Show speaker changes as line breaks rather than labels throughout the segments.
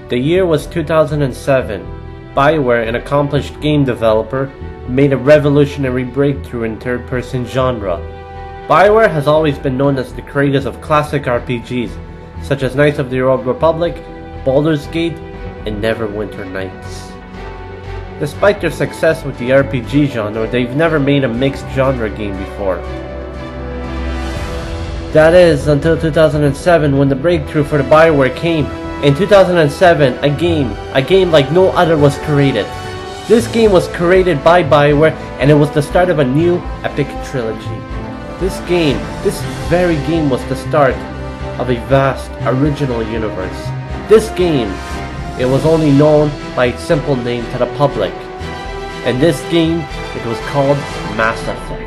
The year was 2007. BioWare, an accomplished game developer, made a revolutionary breakthrough in third-person genre. BioWare has always been known as the creators of classic RPGs, such as Knights of the Old Republic, Baldur's Gate, and Neverwinter Nights. Despite their success with the RPG genre, they've never made a mixed genre game before. That is, until 2007 when the breakthrough for the BioWare came. In 2007, a game like no other was created. This game was created by BioWare, and it was the start of a new epic trilogy. This very game was the start of a vast original universe. This game, it was only known by its simple name to the public. And this game, it was called Mass Effect.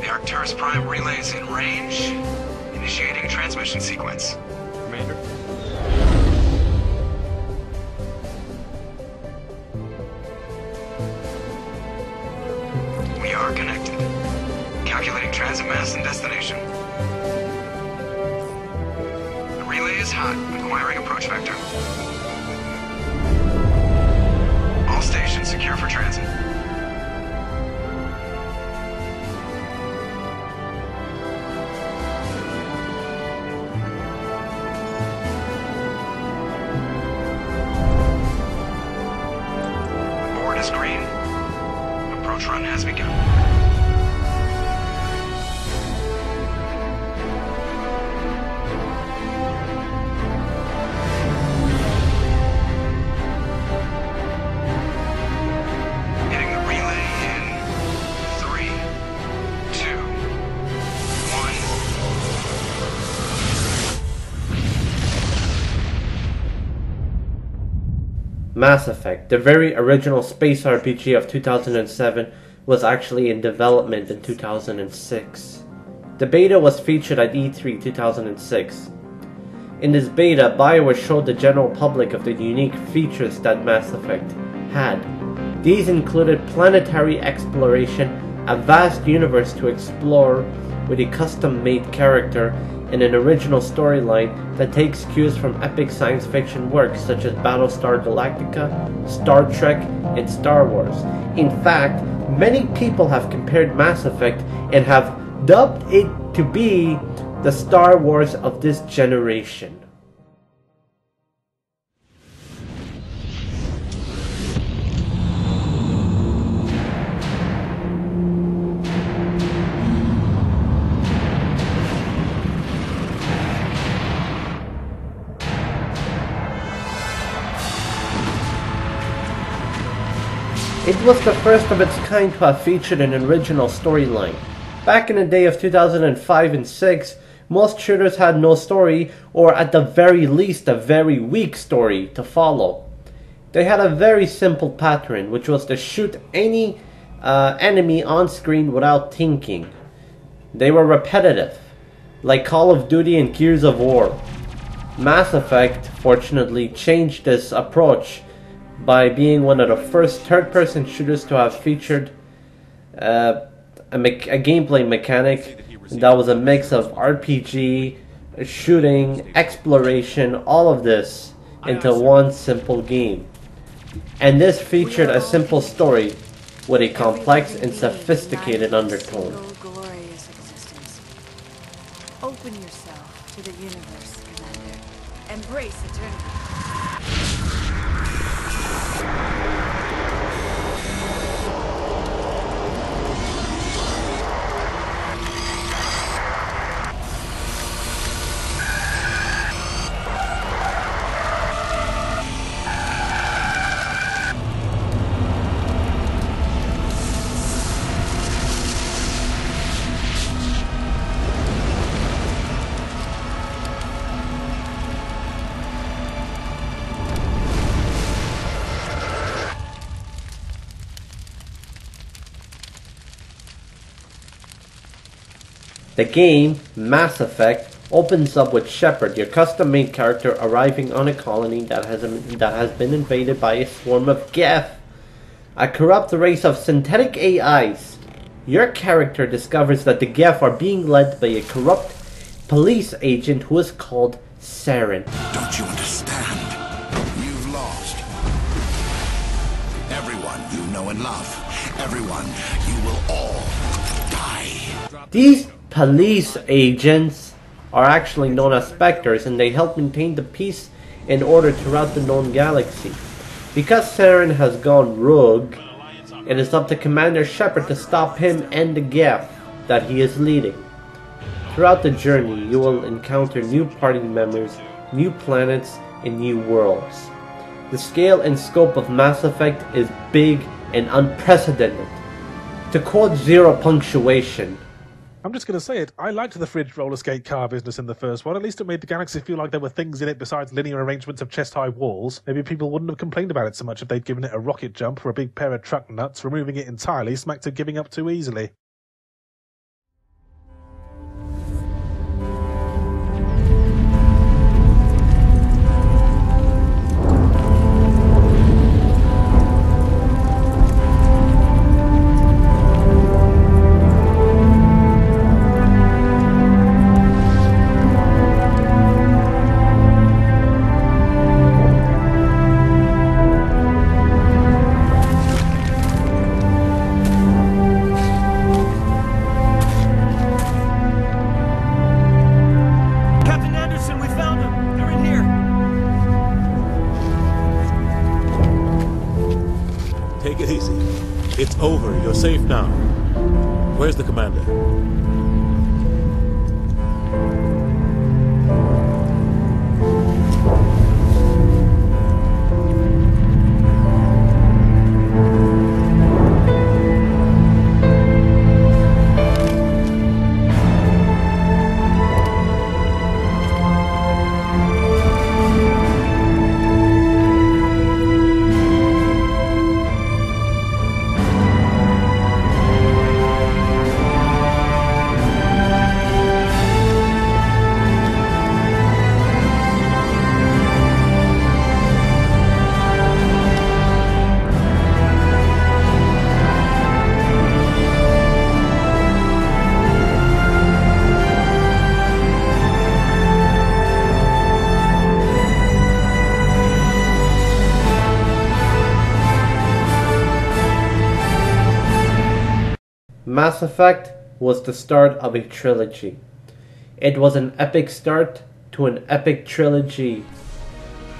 The Arcturus Prime relays in range. Initiating a transmission sequence.
Commander.
We are connected. Calculating transit mass and destination. The relay is hot. Acquiring approach vector. All stations secure for transit. Green. Approach run has begun. Hitting the relay in 3, 2, 1.
Mass Effect, the very original space RPG of 2007, was actually in development in 2006. The beta was featured at E3 2006. In this beta, BioWare showed the general public of the unique features that Mass Effect had. These included planetary exploration, a vast universe to explore with a custom-made character, and an original storyline that takes cues from epic science fiction works such as Battlestar Galactica, Star Trek, and Star Wars. In fact, many people have compared Mass Effect and have dubbed it to be the Star Wars of this generation. It was the first of its kind to have featured an original storyline. Back in the day of 2005 and 6, most shooters had no story, or at the very least a very weak story to follow. They had a very simple pattern, which was to shoot any enemy on screen without thinking. They were repetitive, like Call of Duty and Gears of War. Mass Effect, fortunately, changed this approach by being one of the first third-person shooters to have featured a gameplay mechanic that was a mix of RPG, shooting, exploration, all of this into one simple game. And this featured a simple story with a complex and sophisticated undertone.
Open yourself to the universe, Commander. Embrace eternity.
The game, Mass Effect, opens up with Shepard, your custom-made character, arriving on a colony that has been invaded by a swarm of Geth, a corrupt race of synthetic AIs. your character discovers that the Geth are being led by a corrupt police agent who is called Saren.
Don't you understand? You've lost. Everyone you know and love. Everyone, you will all die.
These police agents are actually known as Spectres, and they help maintain the peace and order throughout the known galaxy. Because Saren has gone rogue, it is up to Commander Shepard to stop him and the Geth that he is leading. Throughout the journey, you will encounter new party members, new planets, and new worlds. The scale and scope of Mass Effect is big and unprecedented. To quote Zero Punctuation,
I'm just going to say it. I liked the fridge roller skate car business in the first one. At least it made the galaxy feel like there were things in it besides linear arrangements of chest-high walls. Maybe people wouldn't have complained about it so much if they'd given it a rocket jump or a big pair of truck nuts. Removing it entirely smacked of giving up too easily.
Take it easy. It's over. You're safe now. Where's the commander?
Mass Effect was the start of a trilogy. It was an epic start to an epic trilogy.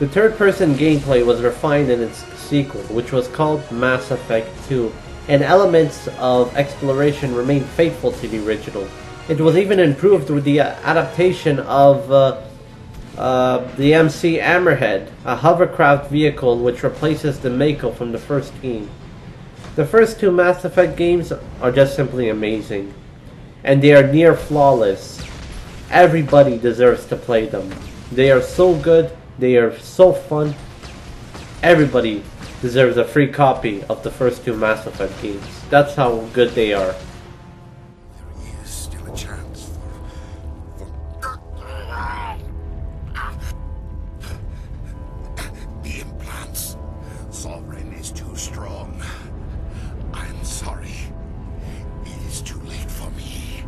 The third-person gameplay was refined in its sequel, which was called Mass Effect 2, and elements of exploration remained faithful to the original. It was even improved with the adaptation of the MC Hammerhead, a hovercraft vehicle which replaces the Mako from the first game. The first two Mass Effect games are just simply amazing, and they are near flawless. Everybody deserves to play them. They are so good, they are so fun. Everybody deserves a free copy of the first two Mass Effect games. That's how good they are.
There is still a chance for the implants. Sovereign is too strong. I'm sorry. It is too late for me.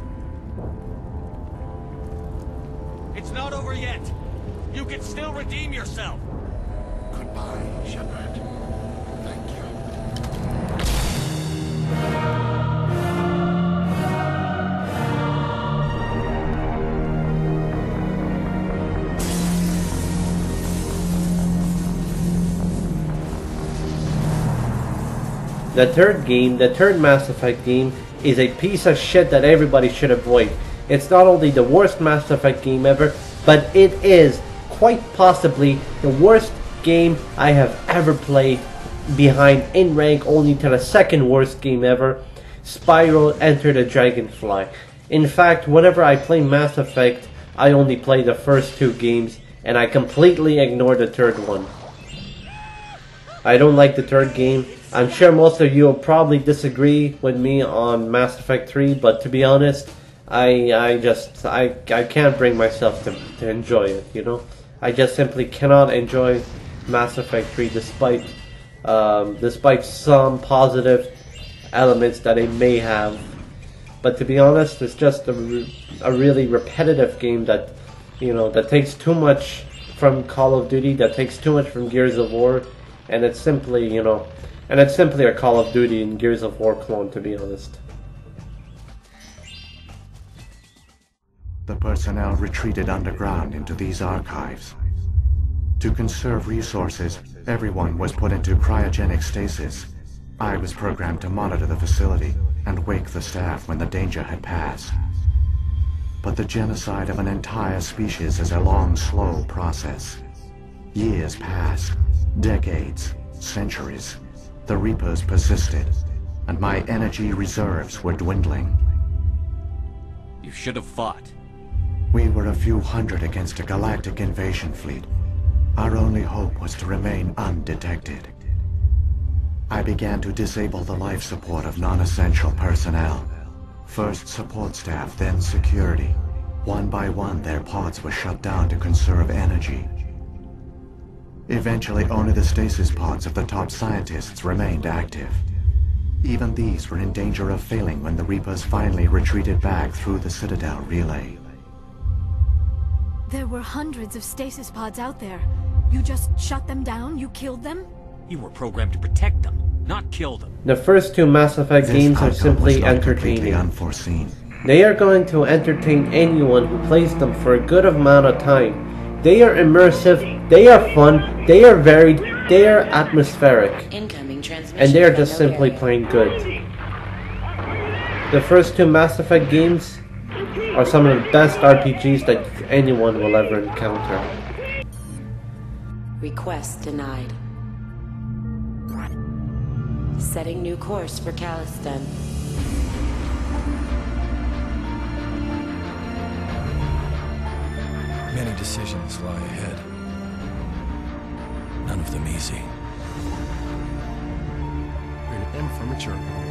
It's not over yet. You can still redeem yourself.
Goodbye, Shepard. Thank you.
The third game, the third Mass Effect game, is a piece of shit that everybody should avoid. It's not only the worst Mass Effect game ever, but it is quite possibly the worst game I have ever played, behind in rank only to the second worst game ever, Spyro Enter the Dragonfly. In fact, whenever I play Mass Effect, I only play the first two games, and I completely ignore the third one. I don't like the third game. I'm sure most of you will probably disagree with me on Mass Effect 3, but to be honest, I can't bring myself to enjoy it, you know? I just simply cannot enjoy Mass Effect 3 despite some positive elements that it may have. But to be honest, it's just a really repetitive game that, that takes too much from Call of Duty, that takes too much from Gears of War, and it's simply, a Call of Duty and Gears of War clone, to be honest.
The personnel retreated underground into these archives. To conserve resources, everyone was put into cryogenic stasis. I was programmed to monitor the facility and wake the staff when the danger had passed. But the genocide of an entire species is a long, slow process. Years passed, decades, centuries. The Reapers persisted, and my energy reserves were dwindling.
You should have fought.
We were a few hundred against a galactic invasion fleet. Our only hope was to remain undetected. I began to disable the life support of non-essential personnel. First support staff, then security. One by one, their pods were shut down to conserve energy. Eventually, only the stasis pods of the top scientists remained active. Even these were in danger of failing when the Reapers finally retreated back through the Citadel relay.
There were hundreds of stasis pods out there. You just shut them down? You killed them?
You were programmed to protect them, not kill them.
The first two Mass Effect games are simply entertaining.
Unforeseen.
They are going to entertain anyone who plays them for a good amount of time. They are immersive, they are fun, they are varied, they are atmospheric.
Incoming transmission.
And they are just simply plain good. The first two Mass Effect games are some of the best RPGs that anyone will ever encounter.
Request denied. Setting new course for Caliston.
Many decisions lie ahead. None of them easy. Rated M for mature.